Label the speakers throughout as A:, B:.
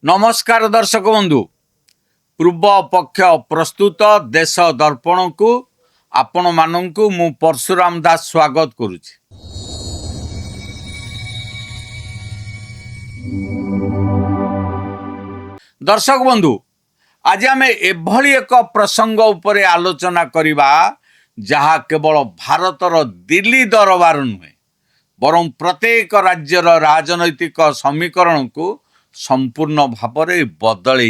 A: नमस्कार दर्शक बंधु पूर्व पक्ष प्रस्तुत देश दर्पण को आपण मानू मु परशुराम दास स्वागत करुछि। दर्शक बंधु आज आम एभली एक प्रसंग उपरे आलोचना करिबा जहा केवल भारतर दिल्ली दरबार नुहे बरं प्रत्येक राज्यर राजनैतिक समीकरण को संपूर्ण भाव बदल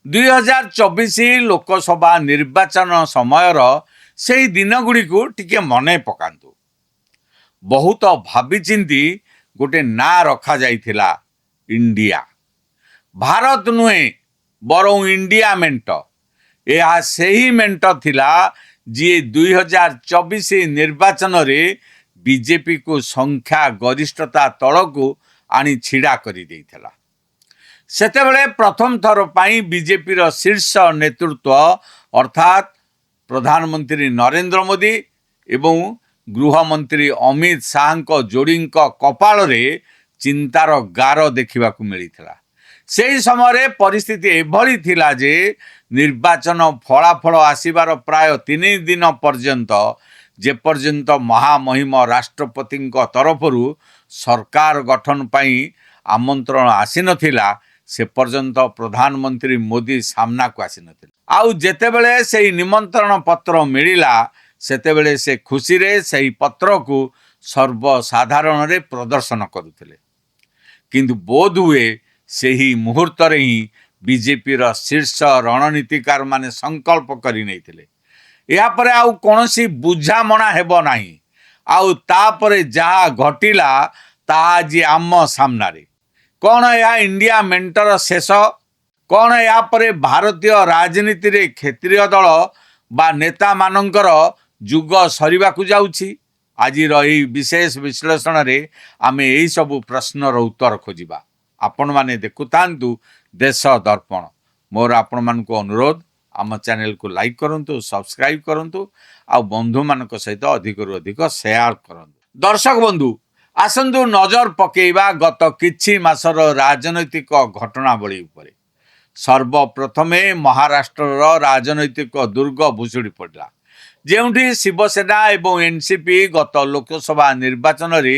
A: 2024 लोकसभा निर्वाचन समयर से दिनगुड़ी को टिके मने पकांतु। बहुत भाविचिंती गोटे ना रखा जाइथिला इंडिया। भारत नुहे बरं इंडिया मेंट यह सही मेंट थिला जी 2024 निर्वाचन रे बीजेपी को संख्या गरिष्ठता तलकू आनी छिड़ा करी देइथिला। सेतेबेले प्रथम थर पाई बीजेपी रो शीर्ष नेतृत्व अर्थात प्रधानमंत्री नरेंद्र मोदी एवं गृहमंत्री अमित शाह जोड़ी कपाल रे चिंतार गार देखा मिलता। से समय परिस्थिति एभली थिला जे निर्वाचन फलाफल आसीबार प्राय 3 दिन पर्यंत जेपर्यंत महामहिम राष्ट्रपति तरफरु सरकार गठन पाई आमंत्रण आसी नथिला से पर्यंत प्रधानमंत्री मोदी सामना को आसी नथिला। आउ जेतेबेले से निमंत्रण पत्र मिलिला सेतेबेले से खुशी रे से पत्र को सर्वसाधारण रे प्रदर्शन करुथिले। किंतु बोध हुए सही मुहूर्त रे ही बीजेपी रा शीर्ष रणनीतिकार माने संकल्प करि नैथिले या परे आउ कोनोसी बुझामणा हेबो नाही। आउ तापरे जहा घटिला ता जी आम सामनारे कौन या इंडिया मेंटर शेष कौन या परे भारतीय राजनीति रे क्षेत्रीय दल बा नेता मानकर जुग सरीबा को जाउछि। आज रही विशेष विश्लेषण रे आमे एही सब प्रश्नर उत्तर खोजिबा। आपण माने देखुतांतु देश दर्पण। मोर आपण मान को अनुरोध आम चैनल को लाइक करंतु, सब्सक्राइब करंतु आ बंधु मानक सहित अधिक रु अधिक शेयर करंतु। दर्शक बंधु आसंतु नजर पकेइबा गत किछि मासर राजनैतिक घटनावली उपरे। सर्वप्रथमे महाराष्ट्र राजनैतिक दुर्ग भुशुड़ी पड़ा जेउठी शिवसेना एवं एनसीपी गत लोकसभा निर्वाचन रे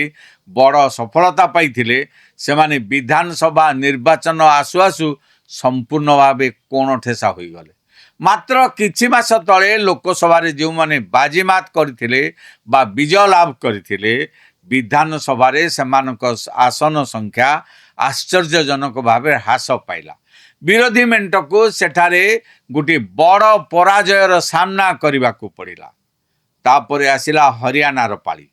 A: बड़ सफलता पाइथिले सेमाने विधानसभा निर्वाचन आसु आसु संपूर्ण भावे कोण ठेसा होई गले। मात्र किछि मास तले लोकसभा रे जो माने बाजीमात करथिले बा विजय लाभ करथिले विधानसभा रे सेमानक आसन संख्या आश्चर्यजनक भावे ह्रास पाइला। विरोधी मेंट को सेठारे गोटे बड़ पराजयर सामना करने को पड़ा। तापरे आसिला हरियाणार पाली।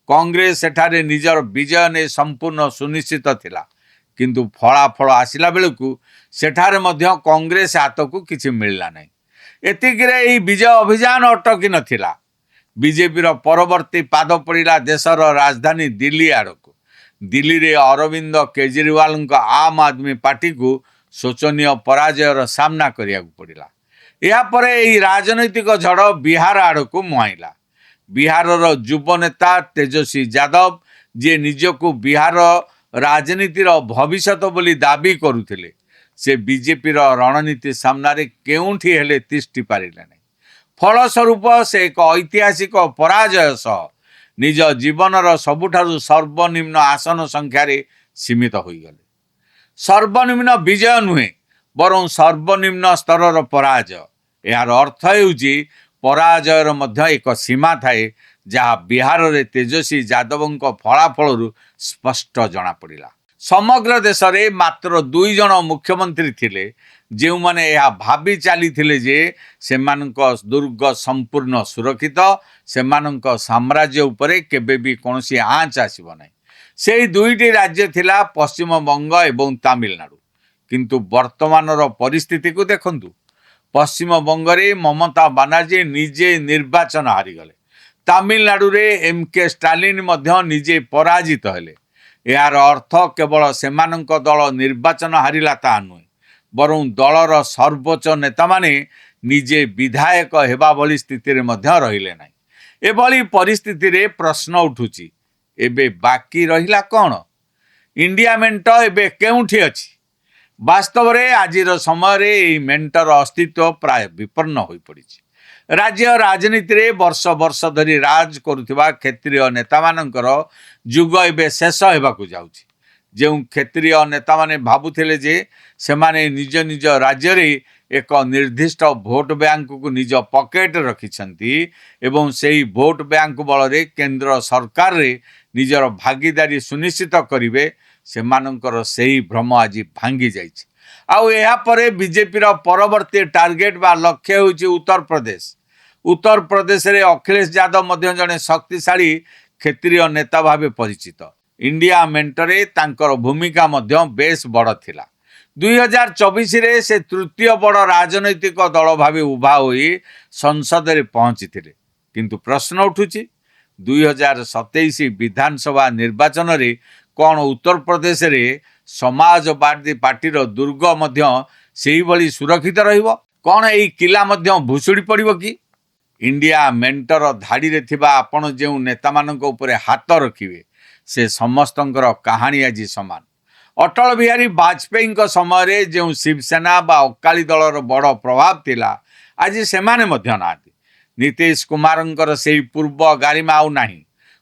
A: कांग्रेस सेठारे निजर विजय ने संपूर्ण सुनिश्चित थिला किंतु फलाफल आसिला बेलकू सेठारे मध्य कांग्रेस हाथ को किछि मिलला नहीं। एतिकिरे एही विजय अभियान अटकी नथिला। बीजेपी रो परवर्ती पाद पड़ा देशर राजधानी दिल्ली आड़क। दिल्ली रे अरविंद केजरीवाल आम आदमी पार्टी को शोचनीय पराजयर सामना करिया पड़ा। या परे एही राजनैतिक झड़ बिहार आड़क मुहाइला। बिहार युव नेता तेजस्वी यादव जे निजको बिहार राजनीतिर भविष्यत बोली दाबी करुथिले से बीजेपी रणनीति सामने केउठी हेले तिष्ठि पारिले नहीं। फलस्वरूप से एक ऐतिहासिक पराजय सह निज जीवनर सबुठारु सर्वनिम्न आसन संख्यार सीमित हो गले। सर्वनिम्न विजय नुहे बरं सर्वनिम्न स्तर पराजय। यार अर्थ हेउची पराजयर मध्य एक सीमा थाए जहाँ बिहार रे तेजस्वी यादव फलाफल स्पष्ट जना पड़ा। समग्र देश में मात्र 2 जन मुख्यमंत्री थिले जो माने यह भावी चली जे सेमानक दुर्ग संपूर्ण सुरक्षित सेमानक साम्राज्य उपरे केबे भी कौनसी आँच आसीब नहीं। से 2टी राज्य थिला पश्चिम बंग एवं तमिलनाडु। किंतु वर्तमान परिस्थिति को देखंतु। पश्चिम बंगरे ममता बनर्जी निजे निर्वाचन हारिगले। तमिलनाडु रे एमके स्टालिन मध्य निजे पराजित हेले। यार अर्थ केवल सेमानक दल निर्वाचन हारिला ता नुहे बरं दलर सर्वोच्च नेता माने निजे विधायक हेबा भली स्थिति रे मध्य रहिले नाही। एभली परिस्थिति रे प्रश्न उठुची एबे बाकी रहिला कौन? इंडिया मेंट एबे केउठी अछि? ବାସ୍ତବ ରେ ଆଜିର ସମୟରେ ଏହି ମେଣ୍ଟର ଅସ୍ତିତ୍ୱ ପ୍ରାୟ ବିପନ୍ନ ହୋଇପଡ଼ିଛି। ରାଜ୍ୟ ରାଜନୀତିରେ ବର୍ଷ ବର୍ଷ ଧରି ରାଜ କରୁଥିବା କ୍ଷତ୍ରିୟ ନେତାମାନଙ୍କର ଯୁଗ ଏବେ ଶେଷ ହେବାକୁ ଯାଉଛି। ଯେଉଁ କ୍ଷତ୍ରିୟ ନେତାମାନେ ଭାବୁଥିଲେ ଯେ ସେମାନେ ନିଜ ନିଜ ରାଜ୍ୟରେ ଏକ ନିର୍ଦ୍ଦିଷ୍ଟ ଭୋଟ ବ୍ୟାଙ୍କକୁ ନିଜ ପକେଟରେ ରଖିଛନ୍ତି ଏବଂ ସେହି ଭୋଟ ବ୍ୟାଙ୍କ ବଳରେ କେନ୍ଦ୍ର ସରକାରରେ ନିଜର ଭାଗିଦାରୀ ସୁନିଶ୍ଚିତ କରିବେ, ସେମାନଙ୍କର ସେହି ଭ୍ରମ ଆଜି ଭାଙ୍ଗି ଯାଇଛି। ଆଉ ଏହାପରେ ବିଜେପିର ପରବର୍ତ୍ତୀ ଟାର୍ଗେଟ ବା ଲକ୍ଷ୍ୟ ହେଉଛି ଉତ୍ତରପ୍ରଦେଶ। ଉତ୍ତରପ୍ରଦେଶରେ ଅଖିଳେଶ ଯାଦବ ମଧ୍ୟ ଜଣେ ଶକ୍ତିଶାଳୀ କ୍ଷତ୍ରିୟ ନେତା ଭାବେ ପରିଚିତ। ଇଣ୍ଡିଆ ମେଣ୍ଟରେ ତାଙ୍କର ଭୂମିକା ମଧ୍ୟ ବେଶ ବଡ଼ ଥିଲା। 2024ରେ ସେ ତୃତୀୟ ବଡ଼ ରାଜନୈତିକ ଦଳ ଭାବେ ଉଭା ହୋଇ ସଂସଦରେ ପହଞ୍ଚିଥିଲେ। କିନ୍ତୁ ପ୍ରଶ୍ନ ଉଠୁଛି, 2027 ବିଧାନସଭା ନିର୍ବାଚନରେ କ'ଣ ଉତ୍ତରପ୍ରଦେଶରେ ସମାଜବାଦୀ ପାର୍ଟିର ଦୁର୍ଗ ମଧ୍ୟ ସେହିଭଳି ସୁରକ୍ଷିତ ରହିବ? କ'ଣ ଏହି କିଲ୍ଲା ମଧ୍ୟ ଭୁଷୁଡ଼ି ପଡ଼ିବ କି? ଇଣ୍ଡିଆ ମେଣ୍ଟର ଧାଡ଼ିରେ ଥିବା ଆପଣ ଯେଉଁ ନେତାମାନଙ୍କ ଉପରେ ହାତ ରଖିବେ, ସେ ସମସ୍ତଙ୍କର କାହାଣୀ ଆଜି ସମାନ। ଅଟଳ ବିହାରୀ ବାଜପେୟୀଙ୍କ ସମୟରେ ଯେଉଁ ଶିବସେନା ବା ଅକାଳୀ ଦଳର ବଡ଼ ପ୍ରଭାବ ଥିଲା, ଆଜି ସେମାନେ ମଧ୍ୟ ନାହାନ୍ତି। ନୀତିଶ କୁମାରଙ୍କର ସେହି ପୂର୍ବ ଗାରିମା ଆଉ ନାହିଁ।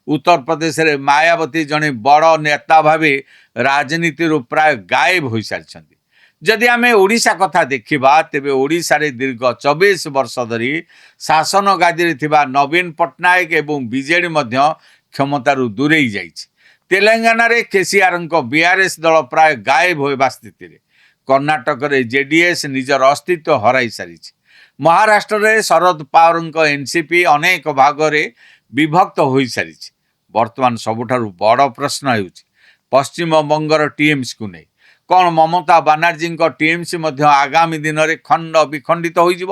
A: ଉତ୍ତରପ୍ରଦେଶରେ ମାୟାବତୀ ଜଣେ ବଡ଼ ନେତା ଭାବେ ରାଜନୀତିରୁ ପ୍ରାୟ ଗାୟବ ହୋଇସାରିଛନ୍ତି। ଯଦି ଆମେ ଓଡ଼ିଶା କଥା ଦେଖିବା, ତେବେ ଓଡ଼ିଶାରେ ଦୀର୍ଘ 24 ବର୍ଷ ଧରି ଶାସନ ଗାଦିରେ ଥିବା ନବୀନ ପଟ୍ଟନାୟକ ଏବଂ ବିଜେଡି ମଧ୍ୟ କ୍ଷମତାରୁ ଦୂରେଇ ଯାଇଛି। ତେଲେଙ୍ଗାନାରେ କେସିଆରଙ୍କ ବିଆର୍ଏସ୍ ଦଳ ପ୍ରାୟ ଗାୟବ ହେବା ସ୍ଥିତିରେ। କର୍ଣ୍ଣାଟକରେ ଜେଡିଏସ୍ ନିଜର ଅସ୍ତିତ୍ୱ ହରାଇ ସାରିଛି। ମହାରାଷ୍ଟ୍ରରେ ଶରଦ ପାୱାରଙ୍କ ଏନ୍ସିପି ଅନେକ ଭାଗରେ ବିଭକ୍ତ ହୋଇସାରିଛି। ବର୍ତ୍ତମାନ ସବୁଠାରୁ ବଡ଼ ପ୍ରଶ୍ନ ହେଉଛି ପଶ୍ଚିମବଙ୍ଗର ଟିଏମ୍ସିକୁ ନେଇ। କ'ଣ ମମତା ବାନାର୍ଜୀଙ୍କ ଟିଏମ୍ସି ମଧ୍ୟ ଆଗାମୀ ଦିନରେ ଖଣ୍ଡ ବିଖଣ୍ଡିତ ହୋଇଯିବ?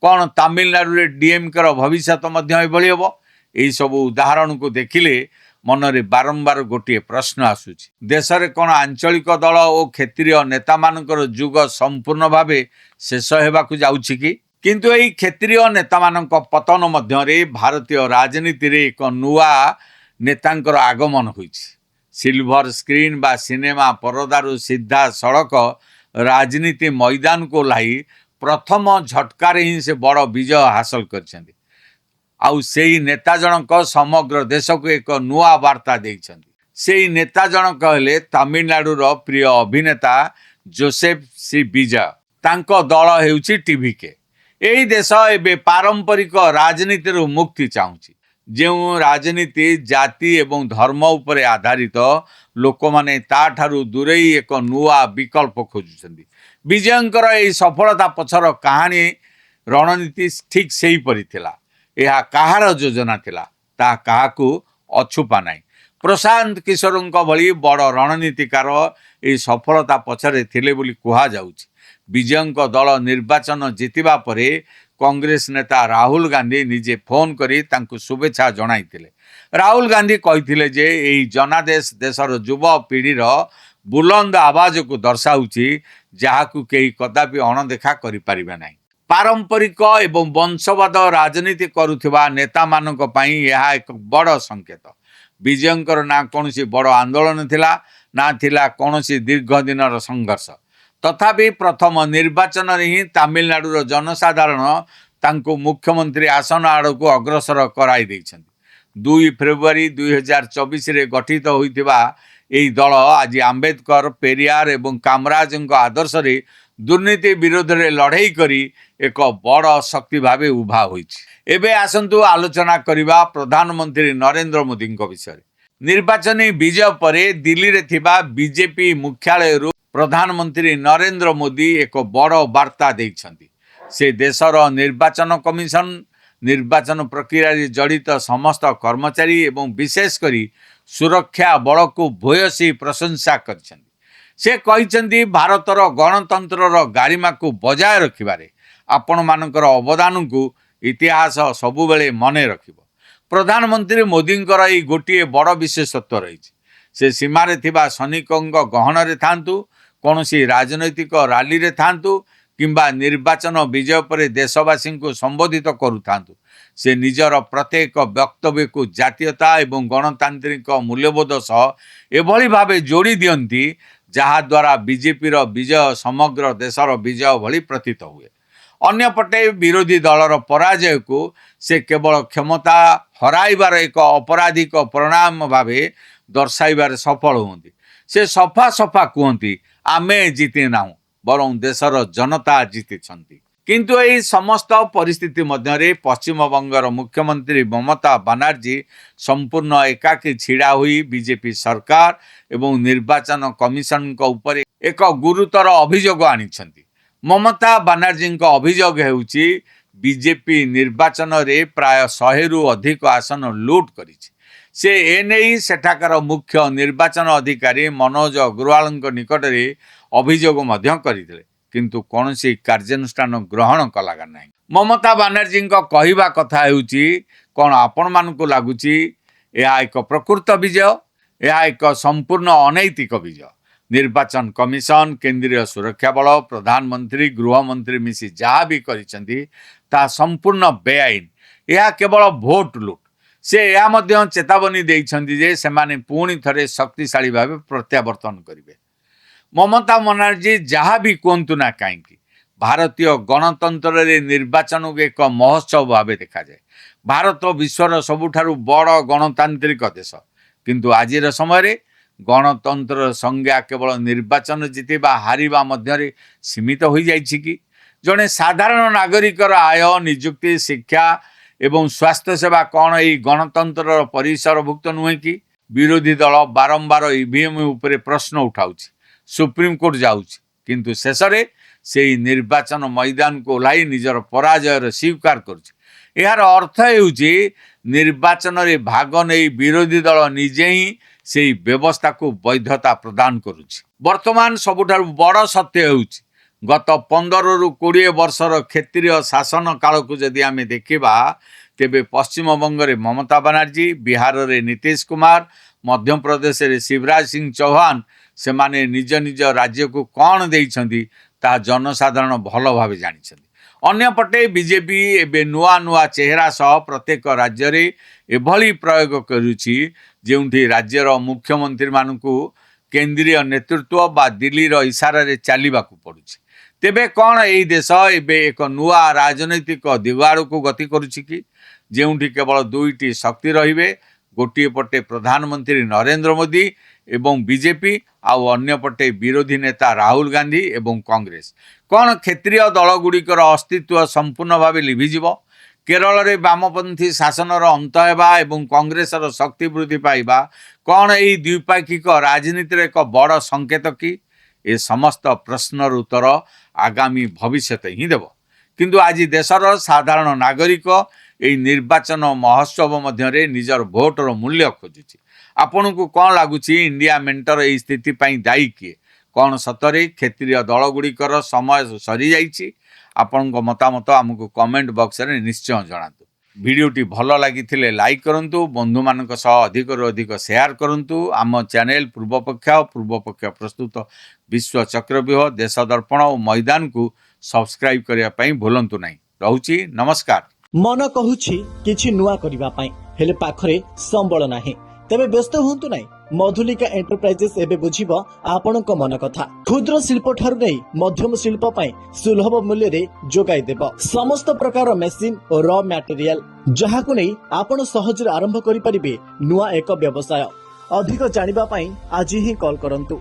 A: କ'ଣ ତାମିଲନାଡୁରେ ଡିଏମ୍କେର ଭବିଷ୍ୟତ ମଧ୍ୟ ଏଭଳି ହେବ? ଏହିସବୁ ଉଦାହରଣକୁ ଦେଖିଲେ ମନରେ ବାରମ୍ବାର ଗୋଟିଏ ପ୍ରଶ୍ନ ଆସୁଛି, ଦେଶରେ କ'ଣ ଆଞ୍ଚଳିକ ଦଳ ଓ କ୍ଷତ୍ରିୟ ନେତାମାନଙ୍କର ଯୁଗ ସମ୍ପୂର୍ଣ୍ଣ ଭାବେ ଶେଷ ହେବାକୁ ଯାଉଛି କି? କିନ୍ତୁ ଏହି କ୍ଷତ୍ରିୟ ନେତାମାନଙ୍କ ପତନ ମଧ୍ୟରେ ଭାରତୀୟ ରାଜନୀତିରେ ଏକ ନୂଆ ନେତାଙ୍କର ଆଗମନ ହୋଇଛି। ସିଲଭର ସ୍କ୍ରିନ୍ ବା ସିନେମା ପରଦାରୁ ସିଧାସଳଖ ରାଜନୀତି ମଇଦାନକୁ ଓହ୍ଲାଇ ପ୍ରଥମ ଝଟକାରେ ହିଁ ସେ ବଡ଼ ବିଜୟ ହାସଲ କରିଛନ୍ତି। ଆଉ ସେହି ନେତା ଜଣକ ସମଗ୍ର ଦେଶକୁ ଏକ ନୂଆ ବାର୍ତ୍ତା ଦେଇଛନ୍ତି। ସେହି ନେତା ଜଣକ ହେଲେ ତାମିଲନାଡୁର ପ୍ରିୟ ଅଭିନେତା ଜୋସେଫ ସି ବିଜୟ। ତାଙ୍କ ଦଳ ହେଉଛି ଟିଭିକେ। ଏହି ଦେଶ ଏବେ ପାରମ୍ପରିକ ରାଜନୀତିରୁ ମୁକ୍ତି ଚାହୁଁଛି। ଯେଉଁ ରାଜନୀତି ଜାତି ଏବଂ ଧର୍ମ ଉପରେ ଆଧାରିତ, ଲୋକମାନେ ତାଠାରୁ ଦୂରେଇ ଏକ ନୂଆ ବିକଳ୍ପ ଖୋଜୁଛନ୍ତି। ବିଜୟଙ୍କର ଏହି ସଫଳତା ପଛର କାହାଣୀ ରଣନୀତି ଠିକ୍ ସେହିପରି ଥିଲା। ଏହା କାହାର ଯୋଜନା ଥିଲା, ତାହା କାହାକୁ ଅଛୁପା ନାହିଁ। ପ୍ରଶାନ୍ତ କିଶୋରଙ୍କ ଭଳି ବଡ଼ ରଣନୀତିକାର ଏହି ସଫଳତା ପଛରେ ଥିଲେ ବୋଲି କୁହାଯାଉଛି। ବିଜୟଙ୍କ ଦଳ ନିର୍ବାଚନ ଜିତିବା ପରେ କଂଗ୍ରେସ ନେତା ରାହୁଲ ଗାନ୍ଧୀ ନିଜେ ଫୋନ୍ କରି ତାଙ୍କୁ ଶୁଭେଚ୍ଛା ଜଣାଇଥିଲେ। ରାହୁଲ ଗାନ୍ଧୀ କହିଥିଲେ ଯେ ଏହି ଜନାଦେଶ ଦେଶର ଯୁବପିଢ଼ିର ବୁଲନ୍ଦ ଆବାଜକୁ ଦର୍ଶାଉଛି, ଯାହାକୁ କେହି କଦାପି ଅଣଦେଖା କରିପାରିବେ ନାହିଁ। ପାରମ୍ପରିକ ଏବଂ ବଂଶବାଦ ରାଜନୀତି କରୁଥିବା ନେତାମାନଙ୍କ ପାଇଁ ଏହା ଏକ ବଡ଼ ସଂକେତ। ବିଜୟଙ୍କର ନା କୌଣସି ବଡ଼ ଆନ୍ଦୋଳନ ଥିଲା, ନା ଥିଲା କୌଣସି ଦୀର୍ଘ ଦିନର ସଂଘର୍ଷ। ତଥାପି ପ୍ରଥମ ନିର୍ବାଚନରେ ହିଁ ତାମିଲନାଡୁର ଜନସାଧାରଣ ତାଙ୍କୁ ମୁଖ୍ୟମନ୍ତ୍ରୀ ଆସନ ଆଡ଼କୁ ଅଗ୍ରସର କରାଇ ଦେଇଛନ୍ତି। 2 ଫେବୃଆରୀ 2024ରେ ଗଠିତ ହୋଇଥିବା ଏହି ଦଳ ଆଜି ଆମ୍ବେଦକର, ପେରିୟାର ଏବଂ କାମରାଜଙ୍କ ଆଦର୍ଶରେ ଦୁର୍ନୀତି ବିରୋଧରେ ଲଢ଼େଇ କରି ଏକ ବଡ଼ ଶକ୍ତି ଭାବେ ଉଭା ହୋଇଛି। ଏବେ ଆସନ୍ତୁ ଆଲୋଚନା କରିବା ପ୍ରଧାନମନ୍ତ୍ରୀ ନରେନ୍ଦ୍ର ମୋଦିଙ୍କ ବିଷୟରେ। ନିର୍ବାଚନୀ ବିଜୟ ପରେ ଦିଲ୍ଲୀରେ ଥିବା ବିଜେପି ମୁଖ୍ୟାଳୟରୁ ପ୍ରଧାନମନ୍ତ୍ରୀ ନରେନ୍ଦ୍ର ମୋଦି ଏକ ବଡ଼ ବାର୍ତ୍ତା ଦେଇଛନ୍ତି। ସେ ଦେଶର ନିର୍ବାଚନ କମିଶନ, ନିର୍ବାଚନ ପ୍ରକ୍ରିୟାରେ ଜଡ଼ିତ ସମସ୍ତ କର୍ମଚାରୀ ଏବଂ ବିଶେଷ କରି ସୁରକ୍ଷା ବଳକୁ ଭୂୟସୀ ପ୍ରଶଂସା କରିଛନ୍ତି। ସେ କହିଛନ୍ତି, ଭାରତର ଗଣତନ୍ତ୍ରର ଗାରିମାକୁ ବଜାୟ ରଖିବାରେ ଆପଣମାନଙ୍କର ଅବଦାନକୁ ଇତିହାସ ସବୁବେଳେ ମନେ ରଖିବ। ପ୍ରଧାନମନ୍ତ୍ରୀ ମୋଦିଙ୍କର ଏହି ଗୋଟିଏ ବଡ଼ ବିଶେଷତ୍ୱ ରହିଛି। ସେ ସୀମାରେ ଥିବା ସୈନିକଙ୍କ ଗହଣରେ ଥାନ୍ତୁ, କୌଣସି ରାଜନୈତିକ ରାଲିରେ ଥାନ୍ତୁ କିମ୍ବା ନିର୍ବାଚନ ବିଜୟ ପରେ ଦେଶବାସୀଙ୍କୁ ସମ୍ବୋଧିତ କରୁଥାନ୍ତୁ, ସେ ନିଜର ପ୍ରତ୍ୟେକ ବକ୍ତବ୍ୟକୁ ଜାତୀୟତା ଏବଂ ଗଣତାନ୍ତ୍ରିକ ମୂଲ୍ୟବୋଧ ସହ ଏଭଳି ଭାବେ ଯୋଡ଼ି ଦିଅନ୍ତି, ଯାହାଦ୍ୱାରା ବିଜେପିର ବିଜୟ ସମଗ୍ର ଦେଶର ବିଜୟ ଭଳି ପ୍ରତୀତ ହୁଏ। ଅନ୍ୟପଟେ ବିରୋଧୀ ଦଳର ପରାଜୟକୁ ସେ କେବଳ କ୍ଷମତା ହରାଇବାର ଏକ ଅପରାଧିକ ପରିଣାମ ଭାବେ ଦର୍ଶାଇବାରେ ସଫଳ ହୁଅନ୍ତି। ସେ ସଫା ସଫା କୁହନ୍ତି, ଆମେ ଜିତି ନାହୁଁ, ବରଂ ଦେଶର ଜନତା ଜିତିଛନ୍ତି। କିନ୍ତୁ ଏହି ସମସ୍ତ ପରିସ୍ଥିତି ମଧ୍ୟରେ ପଶ୍ଚିମବଙ୍ଗର ମୁଖ୍ୟମନ୍ତ୍ରୀ ମମତା ବାନାର୍ଜୀ ସମ୍ପୂର୍ଣ୍ଣ ଏକାକୀ ଛିଡ଼ା ହୋଇ ବିଜେପି ସରକାର ଏବଂ ନିର୍ବାଚନ କମିଶନଙ୍କ ଉପରେ ଏକ ଗୁରୁତର ଅଭିଯୋଗ ଆଣିଛନ୍ତି। ମମତା ବାନାର୍ଜୀଙ୍କ ଅଭିଯୋଗ ହେଉଛି ବିଜେପି ନିର୍ବାଚନରେ ପ୍ରାୟ 100ରୁ ଅଧିକ ଆସନ ଲୁଟ୍ କରିଛି। ସେ ଏନେଇ ସେଠାକାର ମୁଖ୍ୟ ନିର୍ବାଚନ ଅଧିକାରୀ ମନୋଜ ଅଗ୍ରୱାଲଙ୍କ ନିକଟରେ ଅଭିଯୋଗ ମଧ୍ୟ କରିଥିଲେ, କିନ୍ତୁ କୌଣସି କାର୍ଯ୍ୟାନୁଷ୍ଠାନ ଗ୍ରହଣ କଲା ନାହିଁ। ମମତା ବାନାର୍ଜୀଙ୍କ କହିବା କଥା ହେଉଛି, କ'ଣ ଆପଣମାନଙ୍କୁ ଲାଗୁଛି ଏହା ଏକ ପ୍ରକୃତ ବିଜୟ? ଏହା ଏକ ସମ୍ପୂର୍ଣ୍ଣ ଅନୈତିକ ବିଜୟ। ନିର୍ବାଚନ କମିଶନ, କେନ୍ଦ୍ରୀୟ ସୁରକ୍ଷା ବଳ, ପ୍ରଧାନମନ୍ତ୍ରୀ, ଗୃହମନ୍ତ୍ରୀ ମିଶି ଯାହା ବି କରିଛନ୍ତି ତାହା ସମ୍ପୂର୍ଣ୍ଣ ବେଆଇନ। ଏହା କେବଳ ଭୋଟ ଲୁଟ୍। ସେ ଏହା ମଧ୍ୟ ଚେତାବନୀ ଦେଇଛନ୍ତି ଯେ ସେମାନେ ପୁଣି ଥରେ ଶକ୍ତିଶାଳୀ ଭାବେ ପ୍ରତ୍ୟାବର୍ତ୍ତନ କରିବେ। ମମତା ବାନାର୍ଜୀ ଯାହା ବି କୁହନ୍ତୁ ନା କାହିଁକି, ଭାରତୀୟ ଗଣତନ୍ତ୍ରରେ ନିର୍ବାଚନକୁ ଏକ ମହୋତ୍ସବ ଭାବେ ଦେଖାଯାଏ। ଭାରତ ବିଶ୍ୱର ସବୁଠାରୁ ବଡ଼ ଗଣତାନ୍ତ୍ରିକ ଦେଶ, କିନ୍ତୁ ଆଜିର ସମୟରେ ଗଣତନ୍ତ୍ରର ସଂଜ୍ଞା କେବଳ ନିର୍ବାଚନ ଜିତିବା ହାରିବା ମଧ୍ୟରେ ସୀମିତ ହୋଇଯାଇଛି କି? ଜଣେ ସାଧାରଣ ନାଗରିକର ଆୟ, ନିଯୁକ୍ତି, ଶିକ୍ଷା ଏବଂ ସ୍ୱାସ୍ଥ୍ୟସେବା କ'ଣ ଏହି ଗଣତନ୍ତ୍ରର ପରିସରଭୁକ୍ତ ନୁହେଁ କି? ବିରୋଧୀ ଦଳ ବାରମ୍ବାର ଇଭିଏମ୍ ଉପରେ ପ୍ରଶ୍ନ ଉଠାଉଛି, ସୁପ୍ରିମକୋର୍ଟ ଯାଉଛି, କିନ୍ତୁ ଶେଷରେ ସେହି ନିର୍ବାଚନ ମଇଦାନକୁ ଓହ୍ଲାଇ ନିଜର ପରାଜୟର ସ୍ୱୀକାର କରୁଛି। ଏହାର ଅର୍ଥ ହେଉଛି ନିର୍ବାଚନରେ ଭାଗ ନେଇ ବିରୋଧୀ ଦଳ ନିଜେ ହିଁ ସେହି ବ୍ୟବସ୍ଥାକୁ ବୈଧତା ପ୍ରଦାନ କରୁଛି। ବର୍ତ୍ତମାନ ସବୁଠାରୁ ବଡ଼ ସତ୍ୟ ହେଉଛି, ଗତ 15ରୁ 20 ବର୍ଷର କ୍ଷତ୍ରିୟ ଶାସନ କାଳକୁ ଯଦି ଆମେ ଦେଖିବା, ତେବେ ପଶ୍ଚିମବଙ୍ଗରେ ମମତା ବାନାର୍ଜୀ, ବିହାରରେ ନୀତିଶ କୁମାର, ମଧ୍ୟପ୍ରଦେଶରେ ଶିବରାଜ ସିଂ ଚୌହାନ ସେମାନେ ନିଜ ନିଜ ରାଜ୍ୟକୁ କ'ଣ ଦେଇଛନ୍ତି ତାହା ଜନସାଧାରଣ ଭଲ ଭାବେ ଜାଣିଛନ୍ତି। ଅନ୍ୟପଟେ ବିଜେପି ଏବେ ନୂଆ ନୂଆ ଚେହେରା ସହ ପ୍ରତ୍ୟେକ ରାଜ୍ୟରେ ଏଭଳି ପ୍ରୟୋଗ କରୁଛି ଯେଉଁଠି ରାଜ୍ୟର ମୁଖ୍ୟମନ୍ତ୍ରୀମାନଙ୍କୁ କେନ୍ଦ୍ରୀୟ ନେତୃତ୍ୱ ବା ଦିଲ୍ଲୀର ଇସାରାରେ ଚାଲିବାକୁ ପଡ଼ୁଛି। ତେବେ କ'ଣ ଏହି ଦେଶ ଏବେ ଏକ ନୂଆ ରାଜନୈତିକ ଦିଗ ଆଡ଼କୁ ଗତି କରୁଛି କି? ଯେଉଁଠି କେବଳ ଦୁଇଟି ଶକ୍ତି ରହିବେ, ଗୋଟିଏ ପଟେ ପ୍ରଧାନମନ୍ତ୍ରୀ ନରେନ୍ଦ୍ର ମୋଦି ଏବଂ ବିଜେପି, ଆଉ ଅନ୍ୟପଟେ ବିରୋଧୀ ନେତା ରାହୁଲ ଗାନ୍ଧୀ ଏବଂ କଂଗ୍ରେସ। କ'ଣ କ୍ଷତ୍ରିୟ ଦଳଗୁଡ଼ିକର ଅସ୍ତିତ୍ୱ ସମ୍ପୂର୍ଣ୍ଣ ଭାବେ ଲିଭିଯିବ? କେରଳରେ ବାମପନ୍ଥୀ ଶାସନର ଅନ୍ତ ହେବା ଏବଂ କଂଗ୍ରେସର ଶକ୍ତି ବୃଦ୍ଧି ପାଇବା କ'ଣ ଏହି ଦ୍ୱିପାକ୍ଷିକ ରାଜନୀତିର ଏକ ବଡ଼ ସଂକେତ କି? ଏ ସମସ୍ତ ପ୍ରଶ୍ନର ଉତ୍ତର ଆଗାମୀ ଭବିଷ୍ୟତ ହିଁ ଦେବ। କିନ୍ତୁ ଆଜି ଦେଶର ସାଧାରଣ ନାଗରିକ ଏହି ନିର୍ବାଚନ ମହୋତ୍ସବ ମଧ୍ୟରେ ନିଜର ଭୋଟର ମୂଲ୍ୟ ଖୋଜୁଛି। ଆପଣଙ୍କୁ କ'ଣ ଲାଗୁଛି, ଇଣ୍ଡିଆ ମେଣ୍ଟର ଏହି ସ୍ଥିତି ପାଇଁ ଦାୟୀ କିଏ? କ'ଣ ସତରେ କ୍ଷତ୍ରିୟ ଦଳଗୁଡ଼ିକର ସମୟ ସରିଯାଇଛି? ଆପଣଙ୍କ ମତାମତ ଆମକୁ କମେଣ୍ଟ ବକ୍ସରେ ନିଶ୍ଚୟ ଜଣାନ୍ତୁ। ଭିଡ଼ିଓଟି ଭଲ ଲାଗିଥିଲେ ଲାଇକ୍ କରନ୍ତୁ, ବନ୍ଧୁମାନଙ୍କ ସହ ଅଧିକରୁ ଅଧିକ ସେୟାର କରନ୍ତୁ। ଆମ ଚ୍ୟାନେଲ ପୂର୍ବପକ୍ଷ ପ୍ରସ୍ତୁତ ବିଶ୍ୱ ଚକ୍ରବ୍ୟୁହ, ଦେଶ ଦର୍ପଣ ଓ ମଇଦାନକୁ ସବସ୍କ୍ରାଇବ୍ କରିବା ପାଇଁ ଭୁଲନ୍ତୁ ନାହିଁ। ରହୁଛି, ନମସ୍କାର।
B: ମନ କହୁଛି କିଛି ନୂଆ କରିବା ପାଇଁ, ହେଲେ ପାଖରେ ସମ୍ବଳ ନାହିଁ। ତେବେ ବ୍ୟସ୍ତ ହୁଅନ୍ତୁ ନାହିଁ, ମଧୁଲିକା ଏଣ୍ଟରପ୍ରାଇଜେସ୍ ଏବେ ବୁଝିବ ଆପଣଙ୍କ ମନ କଥା। କ୍ଷୁଦ୍ର ଶିଳ୍ପ ଠାରୁ ନେଇ ମଧ୍ୟମ ଶିଳ୍ପ ପାଇଁ ସୁଲଭ ମୂଲ୍ୟରେ ଯୋଗାଇ ଦେବ ସମସ୍ତ ପ୍ରକାର ମେସିନ ଓ ର ମ୍ୟାଟେରିଆଲ, ଯାହାକୁ ନେଇ ଆପଣ ସହଜରେ ଆରମ୍ଭ କରିପାରିବେ ନୂଆ ଏକ ବ୍ୟବସାୟ। ଅଧିକ ଜାଣିବା ପାଇଁ ଆଜି ହିଁ କଲ୍ କରନ୍ତୁ।